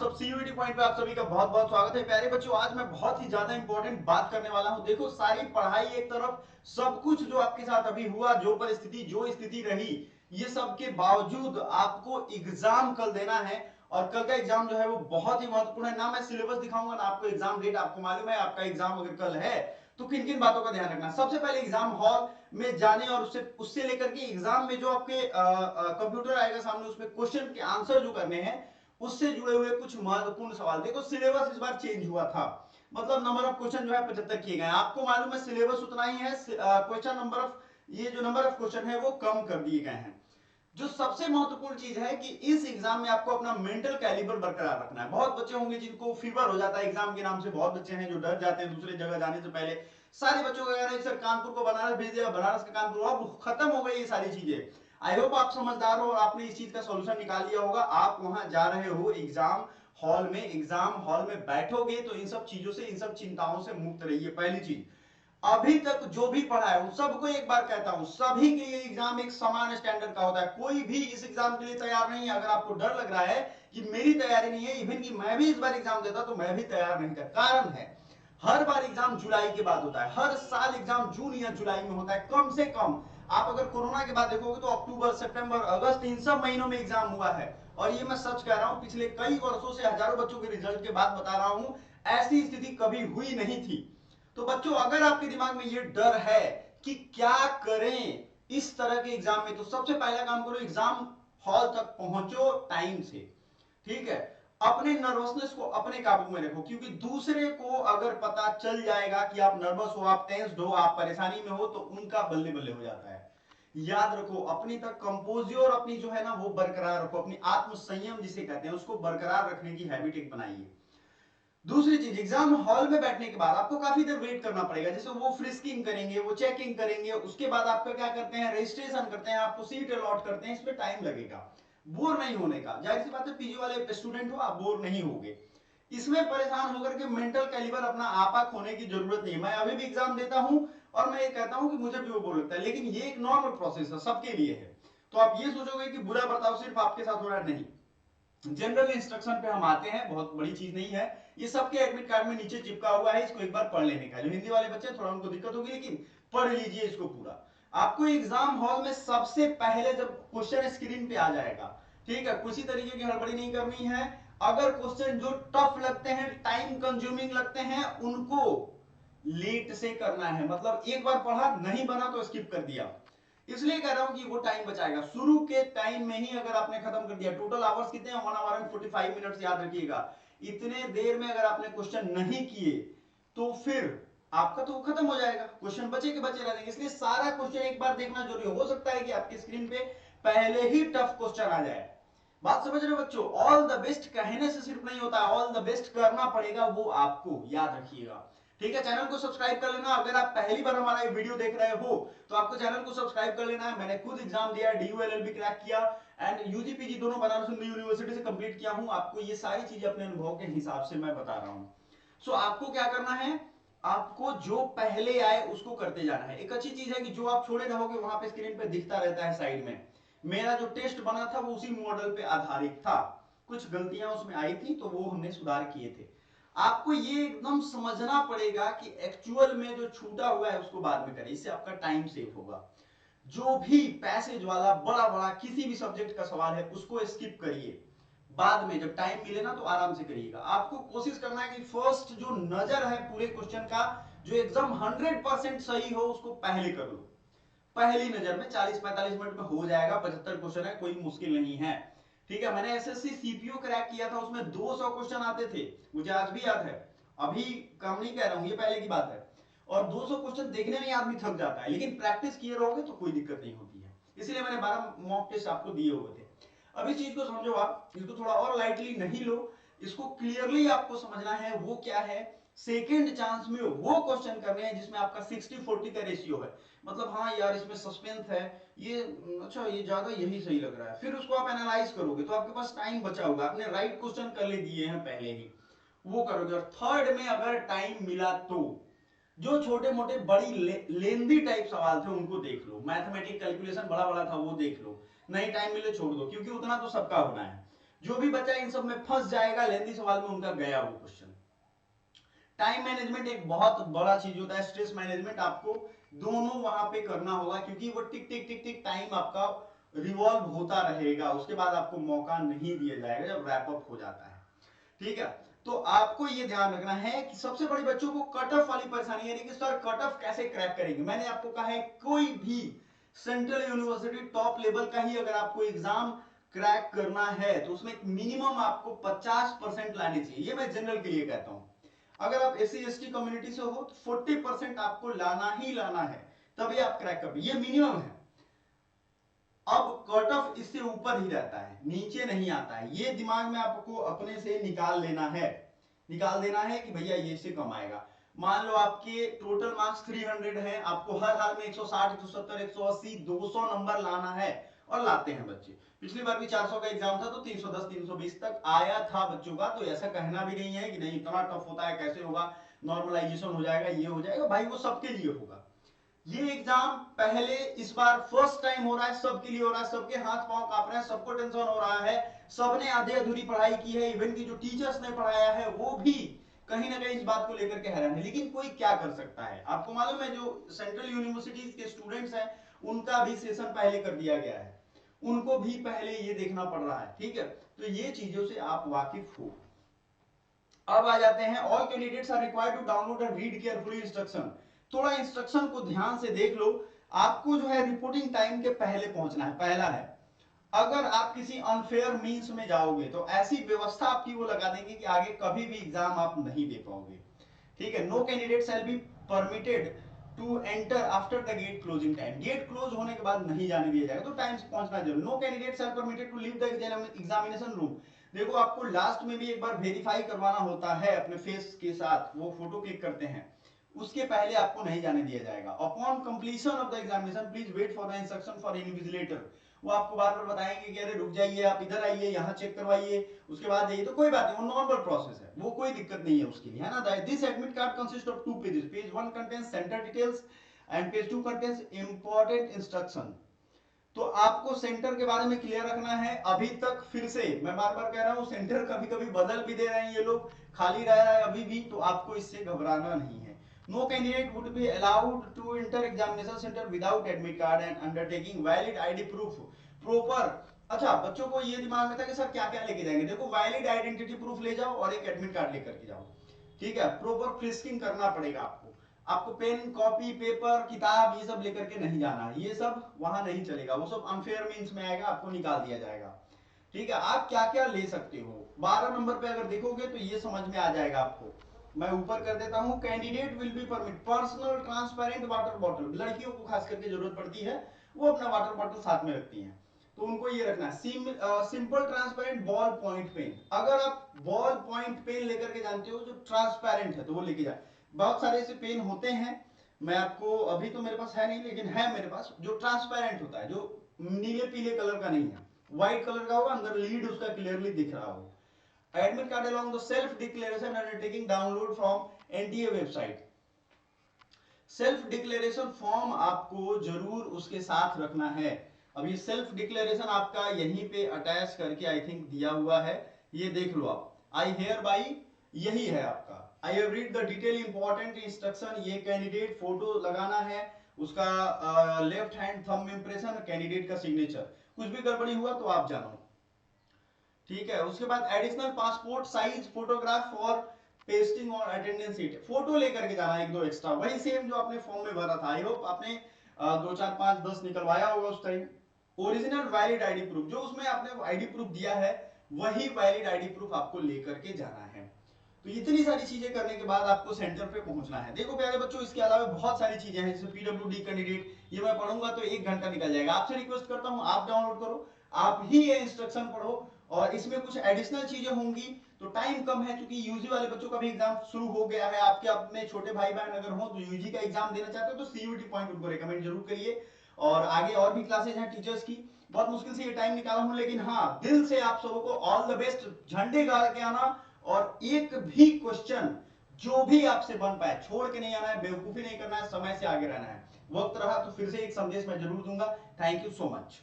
सब CUET point पे आप सभी का बहुत बहुत स्वागत है। प्यारे बच्चों, आज मैं बहुत ही ज्यादा इंपॉर्टेंट बात करने वाला हूं। देखो, सारी पढ़ाई एक तरफ, सब कुछ जो आपके साथ अभी हुआ, जो परिस्थिति जो स्थिति रही, ये सब के बावजूद आपको एग्जाम कल देना है। और कल का एग्जाम जो है वो बहुत ही महत्वपूर्ण है। ना मैं सिलेबस दिखाऊंगा ना आपको एग्जाम डेट। आपको मालूम है आपका एग्जाम अगर कल है तो किन किन बातों का ध्यान रखना। सबसे पहले एग्जाम हॉल में जाने और उससे उससे लेकर के एग्जाम में जो आपके कंप्यूटर आएगा सामने, उसमें क्वेश्चन के आंसर जो करने हैं, उससे जुड़े हुए कुछ महत्वपूर्ण सवाल। देखो, सिलेबस इस बार चेंज हुआ था, मतलब नंबर ऑफ क्वेश्चन जो है 75 किए गए। आपको मालूम है सिलेबस उतना ही है, क्वेश्चन नंबर ऑफ, ये जो नंबर ऑफ क्वेश्चन है वो कम कर दिए गए हैं। जो सबसे महत्वपूर्ण चीज है कि इस एग्जाम में आपको अपना मेंटल कैलिबर बरकरार रखना है। बहुत बच्चे होंगे जिनको फीवर हो जाता है एग्जाम के नाम से, बहुत बच्चे हैं जो डर जाते हैं दूसरे जगह जाने से पहले। सारे बच्चों का कहना है सर कानपुर को बनारस भेज दिया, बनारस का कानपुर, अब खत्म हो गई ये सारी चीजें। आई होप आप समझदार हो और आपने इस चीज का सोल्यूशन निकाल लिया होगा। आप वहां जा रहे हो एग्जाम हॉल में, एग्जाम हॉल में बैठोगे तो इन सब चीजों से, इन सब चिंताओं से मुक्त रहिए। पहली चीज, अभी तक जो भी पढ़ा है उन सबको एक बार कहता हूं, सभी के लिए एग्जाम एक समान स्टैंडर्ड का होता है। कोई भी इस एग्जाम के लिए तैयार नहीं है। अगर आपको डर लग रहा है कि मेरी तैयारी नहीं है, इवन कि मैं भी इस बार एग्जाम देता तो मैं भी तैयार नहीं था, कारण है हर बार एग्जाम जुलाई के बाद होता है। हर साल एग्जाम जून या जुलाई में होता है कम से कम। आप अगर कोरोना के बाद देखोगे तो अक्टूबर, सितंबर, अगस्त, इन सब महीनों में एग्जाम हुआ है। और ये मैं सच कह रहा हूं, पिछले कई वर्षों से हजारों बच्चों के रिजल्ट के बाद बता रहा हूं, ऐसी स्थिति कभी हुई नहीं थी। तो बच्चों, अगर आपके दिमाग में ये डर है कि क्या करें इस तरह के एग्जाम में, तो सबसे पहला काम करो, एग्जाम हॉल तक पहुंचो टाइम से। ठीक है, अपने नर्वसनेस को अपने काबू में रखो, क्योंकि दूसरे को अगर पता चल जाएगा कि आप नर्वस हो, आप टेंस्ड हो, आप परेशानी में हो, तो उनका बल्ले बल्ले हो जाता है। याद रखो, अपनी तक कंपोजियर अपनी जो है ना वो बरकरार रखो। अपनी आत्मसंयम जिसे कहते हैं उसको बरकरार रखने की हैबिट एक बनाइए। दूसरी चीज, एग्जाम हॉल में बैठने के बाद आपको काफी देर वेट करना पड़ेगा। जैसे वो फ्रिस्किंग करेंगे, वो चेकिंग करेंगे, उसके बाद आपका क्या करते हैं, रजिस्ट्रेशन करते हैं, आपको सीट अलॉट करते हैं, इसमें टाइम लगेगा। बोर नहीं होने का, जाहिर सी बात है पीजी वाले स्टूडेंट हो, आप बोर नहीं होगे। इसमें परेशान होकर के मेंटल कैलिबर अपना आपा खोने की जरूरत नहीं है। मैं अभी भी एग्जाम देता हूं और मैं ये कहता हूं कि मुझे भी वो बोर लगता है, लेकिन ये एक नॉर्मल प्रोसेस है, सबके लिए है। तो आप ये सोचोगे कि बुरा बर्ताव सिर्फ आपके साथ हो रहा है, नहीं। जनरल इंस्ट्रक्शन पे हम आते हैं, बहुत बड़ी चीज नहीं है। ये सबके एडमिट कार्ड में नीचे चिपका हुआ है, इसको एक बार पढ़ लेने का। जो हिंदी वाले बच्चे थोड़ा उनको दिक्कत होगी, लेकिन पढ़ लीजिए इसको पूरा। आपको एग्जाम हॉल में सबसे पहले जब क्वेश्चन स्क्रीन पे आ जाएगा, ठीक है, किसी तरीके की हड़बड़ी नहीं करनी है। अगर क्वेश्चन जो टफ लगते हैं, टाइम कंज्यूमिंग लगते हैं, उनको लेट से करना है। मतलब एक बार पढ़ा, नहीं बना तो स्किप कर दिया। इसलिए कह रहा हूं कि वो टाइम बचाएगा। शुरू के टाइम में ही अगर आपने खत्म कर दिया, टोटल आवर्स कितने हैं, 1 आवर एंड 45 मिनट्स, याद रखिएगा। इतने देर में अगर आपने क्वेश्चन नहीं किए तो फिर आपका तो खत्म हो जाएगा, क्वेश्चन बचे के बचे रह जाएंगे। इसलिए सारा क्वेश्चन एक बार देखना जरूरी हो सकता है कि आपकी स्क्रीन पे पहले ही टफ क्वेश्चन आ जाए। बात समझ रहे हो बच्चों? ऑल द बेस्ट कहने से सिर्फ नहीं होता, ऑल द बेस्ट करना पड़ेगा, वो आपको याद रखिएगा। ठीक है, चैनल को सब्सक्राइब कर लेना। अगर आप पहली बार हमारा ये वीडियो देख रहे हो तो आपको चैनल को सब्सक्राइब कर लेना है। मैंने खुद एग्जाम दिया, डीयू एलएलबी क्रैक किया एंड यूजी पीजी दोनों बनारस हिंदू यूनिवर्सिटी से कंप्लीट किया हूं। आपको ये सारी चीजें अपने अनुभव के हिसाब से मैं बता रहा हूं। सो आपको क्या करना है, आपको जो पहले आए उसको करते जाना है। एक अच्छी चीज है कि जो आप छोड़े रहोगे वहां पे स्क्रीन पे दिखता रहता है साइड में। मेरा जो टेस्ट बना था वो उसी मॉडल पे आधारित था, कुछ गलतियां उसमें आई थी तो वो हमने सुधार किए थे। आपको ये एकदम समझना पड़ेगा कि एक्चुअल में जो छूटा हुआ है उसको बाद में करें, इससे आपका टाइम सेव होगा। जो भी पैसेज वाला बड़ा बड़ा किसी भी सब्जेक्ट का सवाल है उसको स्किप करिए, बाद में जब टाइम मिले ना तो आराम से करिएगा। आपको कोशिश करना है कि फर्स्ट जो नजर है पूरे क्वेश्चन का, जो एकदम 100% सही हो, उसको पहले कर लो। पहली नजर में 40-45 मिनट में हो जाएगा। 75 क्वेश्चन है, कोई मुश्किल नहीं है। ठीक है, मैंने एसएससी सीपीओ क्रैक किया था, उसमें 200 क्वेश्चन आते थे, मुझे आज भी याद है। अभी कम नहीं कह रहा हूं, ये पहले की बात है। और 200 क्वेश्चन देखने में आदमी थक जाता है, लेकिन प्रैक्टिस किए रहोगे तो कोई दिक्कत नहीं होती है। इसलिए मैंने 12 मॉक टेस्ट आपको दिए हुए थे। अब इस चीज को समझो, आप इसको थोड़ा और लाइटली नहीं लो, इसको क्लियरली आपको समझना है वो क्या है। सेकेंड चांस में वो क्वेश्चन करने हैं जिसमें आपका 60-40 का रेशियो है। मतलब हाँ यार इसमें सस्पेंस है, ये अच्छा ये ज्यादा यही सही लग रहा है, फिर उसको आप एनालाइज करोगे तो आपके पास टाइम बचा होगा। आपने राइट क्वेश्चन कर ले दिए हैं पहले ही, वो करोगे। और थर्ड में अगर टाइम मिला तो जो छोटे मोटे बड़ी लेंदी टाइप सवाल थे उनको देख लो, मैथमेटिक कैलकुलेशन बड़ा बड़ा था वो देख लो। नहीं टाइम मिले छोड़ दो, क्योंकि उतना तो सबका होना है। जो भी बच्चा इन सब में फंस जाएगा लेंदी सवाल में, उनका गया वो क्वेश्चन। टाइम मैनेजमेंट एक बहुत बड़ा चीज होता है, स्ट्रेस मैनेजमेंट आपको दोनों वहां पे करना होगा, क्योंकि वो टिक टिक टिक टिक टाइम आपका रिवॉल्व होता रहेगा, उसके बाद आपको मौका नहीं दिया जाएगा जब रैप अप हो जाता है। ठीक है, तो आपको ये ध्यान रखना है कि सबसे बड़ी बच्चों को कट ऑफ वाली परेशानी है कि सर कट ऑफ कैसे क्रैक करेंगे। मैंने आपको कहा है कोई भी सेंट्रल यूनिवर्सिटी टॉप लेवल का ही अगर आपको एग्जाम क्रैक करना है तो उसमें मिनिमम आपको 50% लाने चाहिए, ये मैं जनरल के लिए कहता हूं। अगर आप एससी एसटी कम्युनिटी से हो तो 40% आपको लाना ही लाना है, तभी आप क्रैक कर, ये मिनिमम है। अब कट ऑफ इससे ऊपर ही रहता है, नीचे नहीं आता है, ये दिमाग में आपको अपने से निकाल लेना है, निकाल देना है कि भैया ये से कम आएगा। मान लो आपके टोटल मार्क्स 300 है, आपको हर हाल में 160 170 180 200 नंबर लाना है, और लाते हैं बच्चे। पिछली बार भी 400 का एग्जाम था तो 310 320 तक आया था बच्चों का, तो ऐसा कहना भी नहीं है कि नहीं इतना टफ होता है, कैसे होगा, नॉर्मलाइजेशन हो जाएगा, ये हो जाएगा, भाई वो सबके लिए होगा। ये एग्जाम पहले इस बार फर्स्ट टाइम हो रहा है, सबके लिए हो रहा है, सबके हाथ पांव कांप रहे हैं, सबको टेंशन हो रहा है, सबने आधे अधूरी पढ़ाई की है, इवन की जो टीचर्स ने पढ़ाया है वो भी कहीं ना कहीं इस बात को लेकर के हैरान है, लेकिन कोई क्या कर सकता है। आपको मालूम है जो सेंट्रल यूनिवर्सिटीज के स्टूडेंट्स हैं उनका भी सेशन पहले कर दिया गया है, उनको भी पहले ये देखना पड़ रहा है। ठीक है, तो ये चीजों से आप वाकिफ हो। अब आ जाते हैं, all candidates are required to download and read carefully instruction. थोड़ा इंस्ट्रक्शन को ध्यान से देख लो। आपको जो है रिपोर्टिंग टाइम के पहले पहुंचना है, पहला है। अगर आप किसी अनफेयर मींस में जाओगे तो ऐसी व्यवस्था आपकी वो लगा देंगे कि आगे कभी भी एग्जाम आप नहीं दे पाओगे। ठीक है, no candidate shall be permitted to enter after the gate closing time, gate close होने के बाद नहीं जाने दिया जाएगा, तो टाइम से पहुंचना जरूर। No candidate shall permitted to leave the examination room. देखो आपको लास्ट में भी एक बार वेरीफाई करवाना होता है अपने फेस के साथ, वो फोटो क्लिक करते हैं, उसके पहले आपको नहीं जाने दिया जाएगा। Upon completion of the examination please wait for the instruction for invigilator. वो आपको बार बार बताएंगे कि अरे रुक जाइए, आप इधर आइए, यहाँ चेक करवाइए, उसके बाद जाइए, तो कोई बात नहीं, वो नॉर्मल प्रोसेस है, वो कोई दिक्कत नहीं है उसके लिए, है ना। This admit card consist of 2 pages, page 1 contains centre details and page 2 contains important instruction. तो आपको सेंटर के बारे में क्लियर रखना है। अभी तक फिर से मैं बार बार कह रहा हूं, सेंटर कभी कभी बदल भी दे रहे हैं ये लोग, खाली रह रहा है अभी भी, तो आपको इससे घबराना नहीं है। No candidate would be allowed to enter examination centre without admit card and undertaking valid ID proof proper. अच्छा, बच्चों को ये दिमाग में था कि सर क्या क्या लेके जाएंगे, देखो वैलिड आइडेंटिटी प्रूफ ले जाओ और एक एडमिट कार्ड लेकर के जाओ। ठीक है, प्रॉपर फ्रिस्किंग करना पड़ेगा आपको। आपको पेन कॉपी पेपर किताब ये सब लेकर के नहीं जाना है, ये सब वहां नहीं चलेगा, वो सब अनफेयर मींस में आएगा, आपको निकाल दिया जाएगा। ठीक है, आप क्या क्या ले सकते हो 12 नंबर पे अगर देखोगे तो ये समझ में आ जाएगा आपको। मैं ऊपर कर देता हूं, candidate will be permit personal transparent water bottle, लड़कियों को खास करके जरूरत पड़ती है, वो अपना वाटर बॉटल साथ में रखती हैं, तो उनको ये रखना है। Simple transparent ball point pen, अगर आप बॉल पॉइंट पेन लेकर के जानते हो जो ट्रांसपेरेंट है तो वो लेके जाए। बहुत सारे ऐसे पेन होते हैं, मैं आपको अभी तो मेरे पास है नहीं लेकिन है मेरे पास, जो ट्रांसपेरेंट होता है, जो नीले पीले कलर का नहीं है, व्हाइट कलर का होगा, अंदर लीड उसका क्लियरली दिख रहा हो। Admit card along the self declaration undertaking download from NTA website. Self declaration form आपको जरूर उसके साथ रखना है। अब ये सेल्फ डिक्लेरेशन आपका यहीं पे अटैच करके आई थिंक दिया हुआ है, ये देख लो आप, आई हेयर बाई, यही है आपका। I have read the detail important instruction, ये कैंडिडेट फोटो लगाना है, उसका left hand thumb impression, candidate का सिग्नेचर, कुछ भी गड़बड़ी हुआ तो आप जानो। ठीक है, उसके बाद additional passport size photograph for pasting और अटेंडेंस शीट, फोटो लेकर के जाना एक दो एक्स्ट्रा, वही सेम जो आपने फॉर्म में भरा था। आई होप आपने 2 4 5 10 निकलवाया होगा उस time. Original valid ID proof, जो उसमें आपने आईडी प्रूफ दिया है वही वैलिड आईडी प्रूफ आपको लेकर के जाना है। तो इतनी सारी चीजें करने के बाद आपको सेंटर पे पहुंचना है। देखो प्यारे बच्चों, इसके अलावा बहुत सारी चीजें हैं, जैसे पीडब्ल्यूडी कैंडिडेट, ये मैं पढ़ूंगा तो 1 घंटा निकल जाएगा। आपसे रिक्वेस्ट करता हूं आप डाउनलोड करो, आप ही ये इंस्ट्रक्शन पढ़ो, और इसमें कुछ एडिशनल चीजें होंगी तो टाइम कम है, क्योंकि यूजी वाले बच्चों का भी एग्जाम शुरू हो गया है। आपके अपने छोटे भाई बहन अगर हो तो यूजी का एग्जाम देना चाहते हो तो सीयूटी पॉइंट उनको रिकमेंड जरूर करिए। और आगे और भी क्लासेज हैं टीचर्स की, बहुत मुश्किल से ये टाइम निकाला हूं, लेकिन हाँ दिल से आप सबों को ऑल द बेस्ट, झंडे गाड़ के आना, और एक भी क्वेश्चन जो भी आपसे बन पाए छोड़ के नहीं आना है, बेवकूफी नहीं करना है, समय से आगे रहना है। वक्त रहा तो फिर से एक संदेश मैं जरूर दूंगा। Thank you so much.